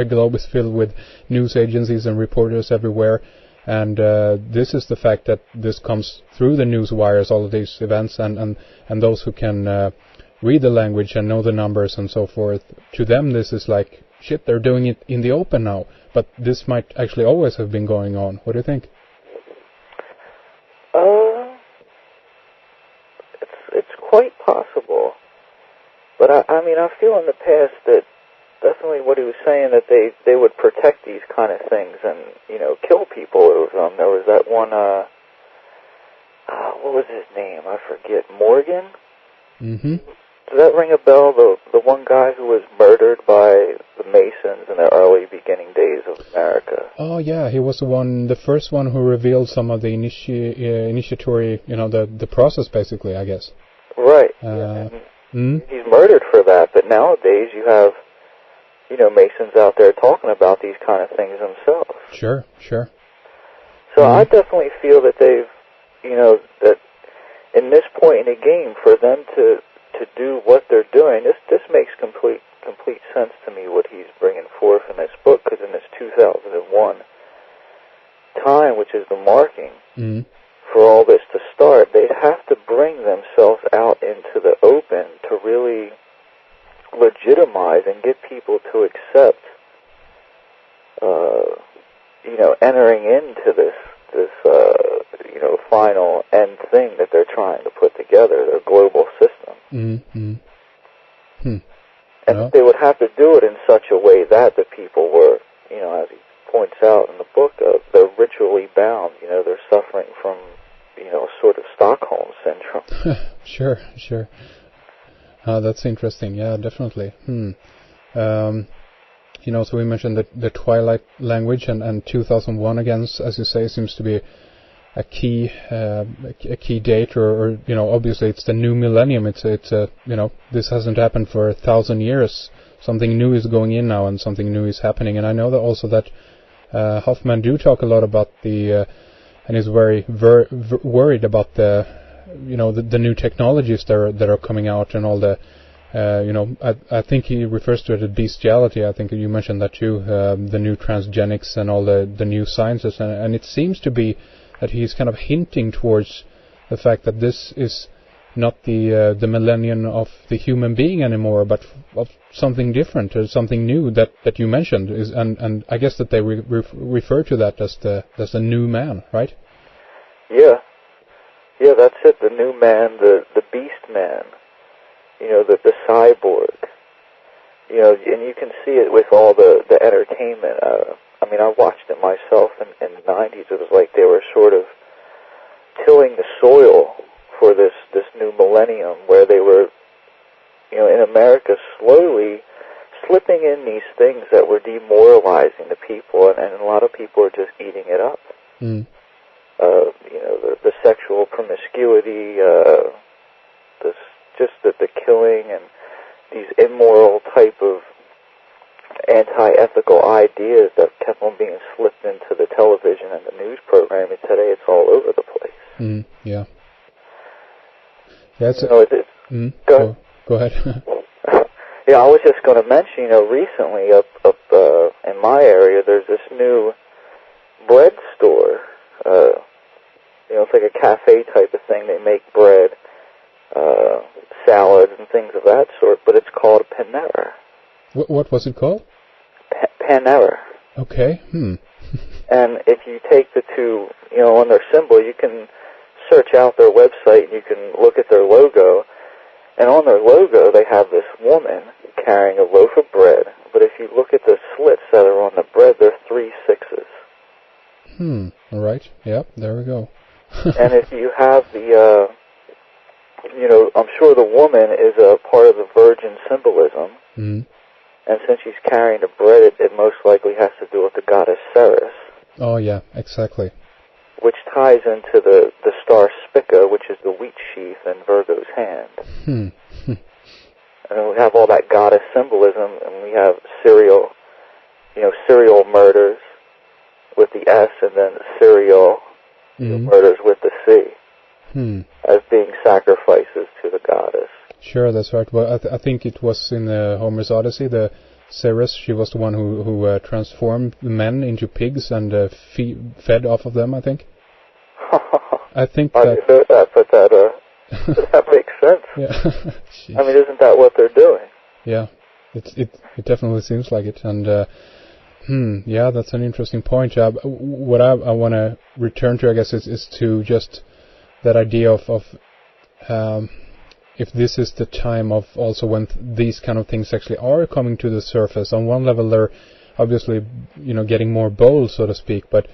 globe is filled with news agencies and reporters everywhere. And this is the fact that this comes through the news wires, all of these events, and those who can read the language and know the numbers and so forth. To them, this is like, shit, they're doing it in the open now. But this might actually always have been going on. What do you think? It's quite possible. But I mean, I feel in the past that definitely what he was saying, that they would protect these kind of things and, you know, kill people over them. There was that one, what was his name? I forget. Morgan? Mm-hmm. Does that ring a bell? The one guy who was murdered by the Masons in the early beginning days of America. Oh yeah, he was the first one who revealed some of the initiatory, you know, the process basically, I guess. Right. He's murdered for that, but nowadays you have, you know, Masons out there talking about these kind of things themselves. Sure. So I definitely feel that they've, you know, that in this point in the game, for them to do what they're doing, this makes complete sense to me, what he's bringing forth in this book, because in this 2001 time, which is the marking for all this to start, they'd have to bring themselves out into the open to really legitimize and get people to accept, you know, entering into this you know, final end thing that they're trying to put together, their global system. And they would have to do it in such a way that the people were, you know, as he points out in the book, they're ritually bound. You know, they're suffering from, you know, sort of Stockholm syndrome. Sure. That's interesting. Yeah, definitely. You know, so we mentioned the Twilight language, and 2001 again, as you say, seems to be a key date, or you know, obviously it's the new millennium. It's you know, this hasn't happened for 1,000 years. Something new is going in now, and something new is happening. And I know that also that Hoffman do talk a lot about and is very worried about the, you know, the new technologies that are coming out, and all the you know, I think he refers to it as bestiality. I think you mentioned that too, the new transgenics and all the new sciences, and it seems to be that he's kind of hinting towards the fact that this is not the millennium of the human being anymore, but of something different, or something new that you mentioned, and I guess that they refer to that as the new man, right? Yeah, that's it. The new man, the beast man. You know, the cyborg. You know, and you can see it with all the entertainment. I mean, I watched it myself in the 90s. It was like they were sort of tilling the soil for this new millennium, where they were, you know, in America slowly slipping in these things that were demoralizing the people, and a lot of people are just eating it up. You know, the sexual promiscuity, the killing, and these immoral type of anti-ethical ideas that kept on being slipped into the television and the news programming. Today it's all over the place. Yeah. That's Go ahead. Yeah, I was just going to mention, you know, recently up in my area, there's this new bread store. You know, it's like a cafe type of thing. They make bread, salads, and things of that sort, but it's called Panera. What was it called? Panera. Okay. And if you take the two, you know, on their symbol, you can search out their website and you can look at their logo. And on their logo, they have this woman carrying a loaf of bread. But if you look at the slits that are on the bread, they're 3 6s. All right. Yep. There we go. And if you have the, you know, I'm sure the woman is a part of the virgin symbolism. And since she's carrying the bread, it most likely has to do with the goddess Ceres. Oh, yeah, exactly. Which ties into the star Spica, which is the wheat sheath in Virgo's hand. And then we have all that goddess symbolism, and we have serial murders with the S, and then serial murders with the C, as being sacrifices to the goddess. Sure, that's right. Well, I think it was in Homer's Odyssey, the Ceres, she was the one who transformed the men into pigs and fed off of them, I think. I think I didn't know that, but that makes sense. Yeah. I mean, isn't that what they're doing? Yeah, it definitely seems like it. And yeah, that's an interesting point. What I want to return to, I guess, is to just that idea of if this is the time of also when these kind of things actually are coming to the surface. On one level, they're obviously, getting more bold, so to speak, but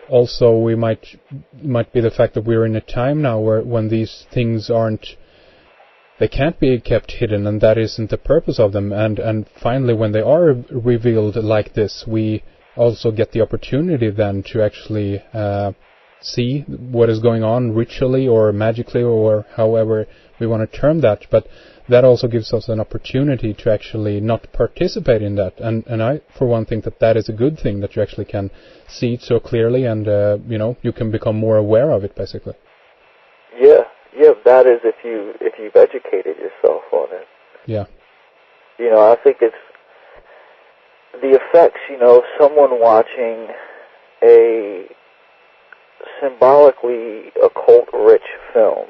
also we might be the fact that we're in a time now when these things they can't be kept hidden, and that isn't the purpose of them. And finally, when they are revealed like this, we also get the opportunity then to actually see what is going on ritually or magically or however we want to term that. But that also gives us an opportunity to actually not participate in that. And I, for one, think that is a good thing, that you actually can see it so clearly, and you can become more aware of it, basically. Yeah, that is if you've educated yourself on it. Yeah. I think it's the effects, someone watching a symbolically occult-rich film.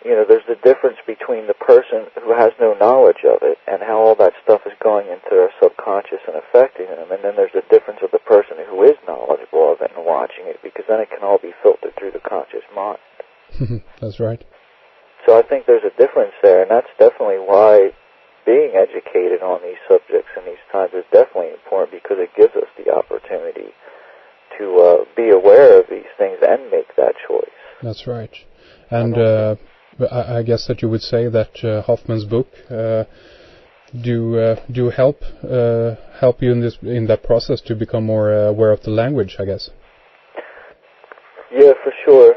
There's the difference between the person who has no knowledge of it and how all that stuff is going into their subconscious and affecting them, and then there's the difference of the person who is knowledgeable of it and watching it, because then it can all be filtered through the conscious mind. That's right. So I think there's a difference there, and that's definitely why being educated on these subjects in these times is definitely important, because it gives us the opportunity to be aware of these things and make that choice. That's right. And I guess that you would say that Hoffman's book do help you in that process to become more aware of the language, I guess. Yeah, for sure.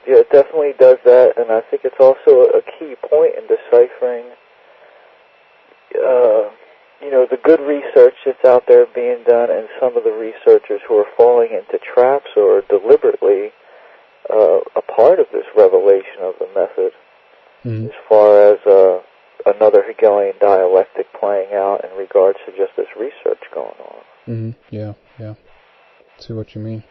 It definitely does that, and I think it's also a key point in deciphering, the good research that's out there being done, and some of the researchers who are falling into traps or deliberately a part of this revelation of the method, as far as another Hegelian dialectic playing out in regards to just this research going on. Yeah. I see what you mean.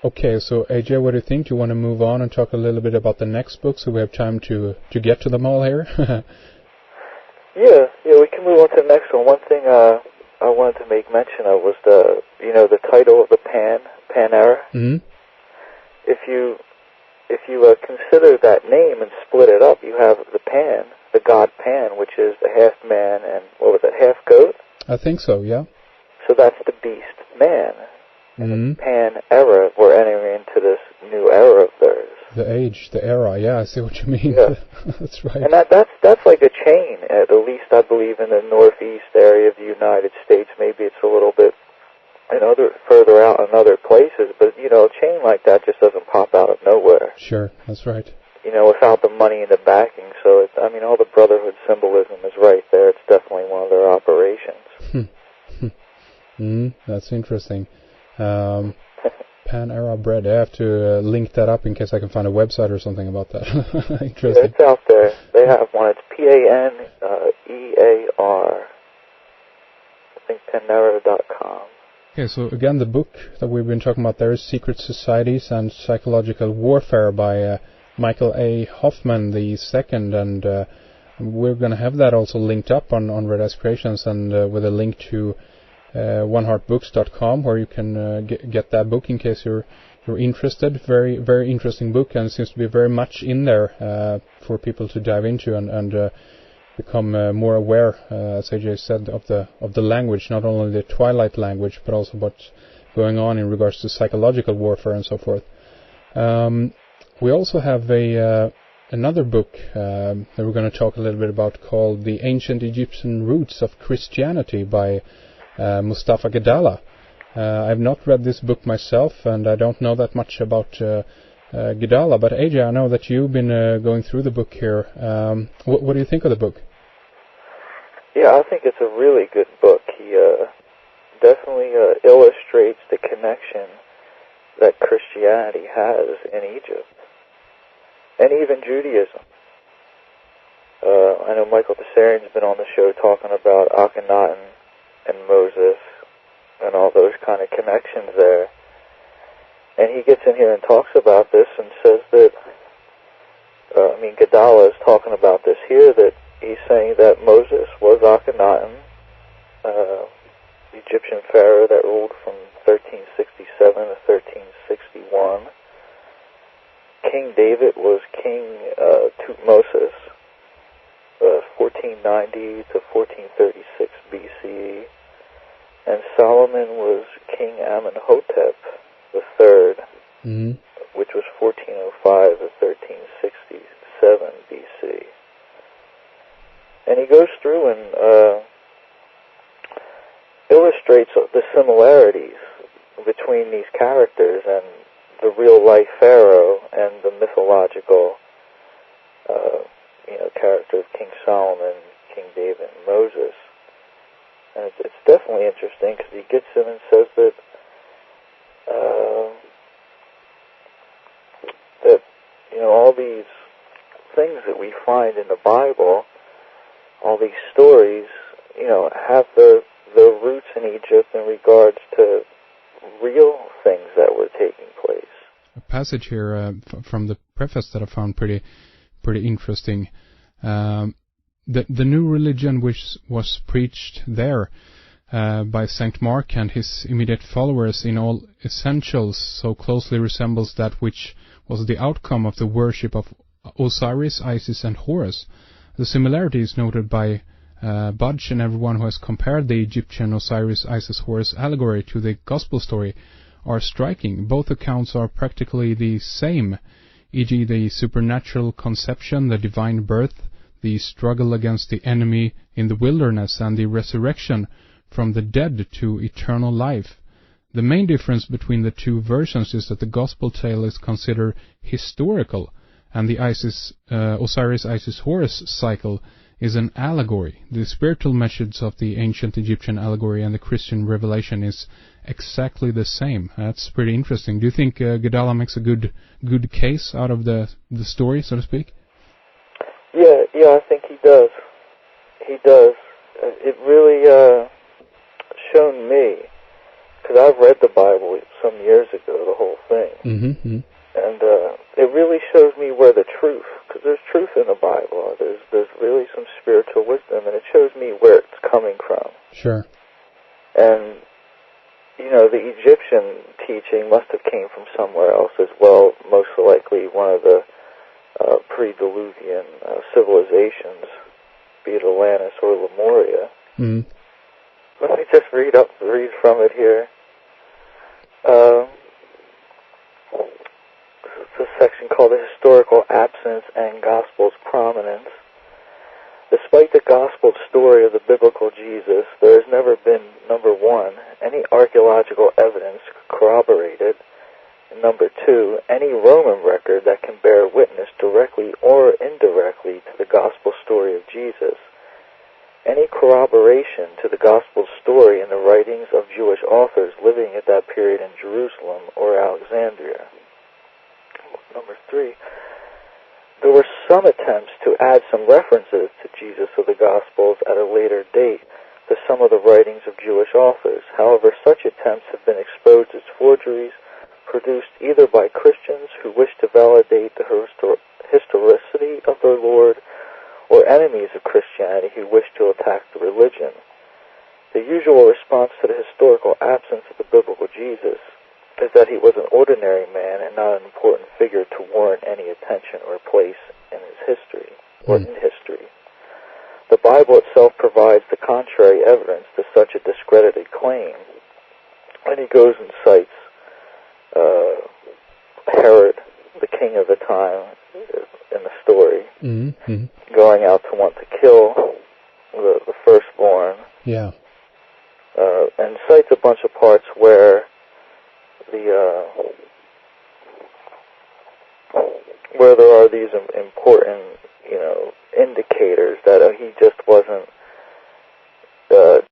Okay, so AJ, what do you think? Do you want to move on and talk a little bit about the next book, so we have time to get to them all here? Yeah, we can move on to the next one. One thing I wanted to make mention of was the title of the Pan era. Mm-hmm. If you consider that name and split it up, you have the Pan, the god Pan, which is the half man and half goat. I think so. Yeah. So that's the beast man. In the Pan era, we're entering into this new era of theirs. The era, yeah, I see what you mean. Yeah. That's right. And that's like a chain, at least I believe in the northeast area of the United States. Maybe it's a little bit further out in other places, but a chain like that just doesn't pop out of nowhere. Sure, that's right. Without the money and the backing. So all the brotherhood symbolism is right there. It's definitely one of their operations. That's interesting. Pan-era bread. I have to link that up in case I can find a website or something about that. Interesting. Yeah, it's out there. They have one. It's PANEAR. I think panera.com. Okay, so again, the book that we've been talking about there is Secret Societies and Psychological Warfare by Michael A. Hoffman II, and we're going to have that also linked up on Red Ice Creations, and with a link to oneheartbooks.com, where you can get that book in case you're interested. Very, very interesting book, and it seems to be very much in there for people to dive into and become more aware, as AJ said, of the language, not only the Twilight language, but also what's going on in regards to psychological warfare and so forth. We also have another book that we're going to talk a little bit about, called The Ancient Egyptian Roots of Christianity by Mustafa Gedala. I've not read this book myself, and I don't know that much about Gedala, but AJ, I know that you've been going through the book here. What do you think of the book? Yeah, I think it's a really good book. He definitely illustrates the connection that Christianity has in Egypt, and even Judaism. I know Michael Tessarian's been on the show talking about Akhenaten and Moses and all those kind of connections there. And he gets in here and talks about this and says that, Gadala is talking about this here, that he's saying that Moses was Akhenaten, the Egyptian pharaoh that ruled from 1367 to 1361. King David was King Tutmosis, 1490 to 1436 BCE, and Solomon was King Amenhotep III, which was 1405 to 1367 BC. And he goes through and illustrates the similarities between these characters and the real-life pharaoh and the mythological character of King Solomon, King David, and Moses. And it's definitely interesting because he gets in and says that all these things that we find in the Bible, all these stories, have their roots in Egypt in regards to real things that were taking place. A passage here from the preface that I found pretty interesting. The new religion which was preached there by Saint Mark and his immediate followers in all essentials so closely resembles that which was the outcome of the worship of Osiris, Isis, and Horus. The similarity is noted by Budge and everyone who has compared the Egyptian Osiris, Isis, Horus allegory to the Gospel story are striking. Both accounts are practically the same, e.g. the supernatural conception, the divine birth, the struggle against the enemy in the wilderness, and the resurrection from the dead to eternal life. The main difference between the two versions is that the Gospel tale is considered historical, and the Osiris, Isis, Horus cycle is an allegory. The spiritual message of the ancient Egyptian allegory and the Christian revelation is exactly the same. That's pretty interesting. Do you think Gadala makes a good case out of the story, so to speak? Yeah, I think he does. He does. It really shown me, because I've read the Bible some years ago, the whole thing, and it really shows me where the truth, because there's truth in the Bible. There's really some spiritual wisdom, and it shows me where it's coming from. Sure. And the Egyptian teaching must have came from somewhere else as well, most likely one of the pre-Diluvian civilizations, be it Atlantis or Lemuria. Let me just read from it here. It's a section called The Historical Absence and Gospel's Prominence. Despite the gospel story of the biblical Jesus, there has never been, number one, any archaeological evidence corroborated, and number two, any Roman record that can bear witness directly or indirectly to the gospel story of Jesus. Any corroboration to the gospel story in the writings of Jewish authors living at that period in Jerusalem or Alexandria. Number three, there were some attempts to add some references to Jesus of the Gospels at a later date to some of the writings of Jewish authors. However, such attempts have been exposed as forgeries produced either by Christians who wish to validate the historicity of their Lord or enemies of Christianity who wish to attack the religion. The usual response to the historical absence of the biblical Jesus is that he was an ordinary man and not an important figure to warrant any attention or place in his history, or in history. The Bible itself provides the contrary evidence to such a discredited claim. And he goes and cites Herod, the king of the time in the story, going out to want to kill the firstborn. Yeah. And cites a bunch of parts where where there are these important, indicators that he just wasn't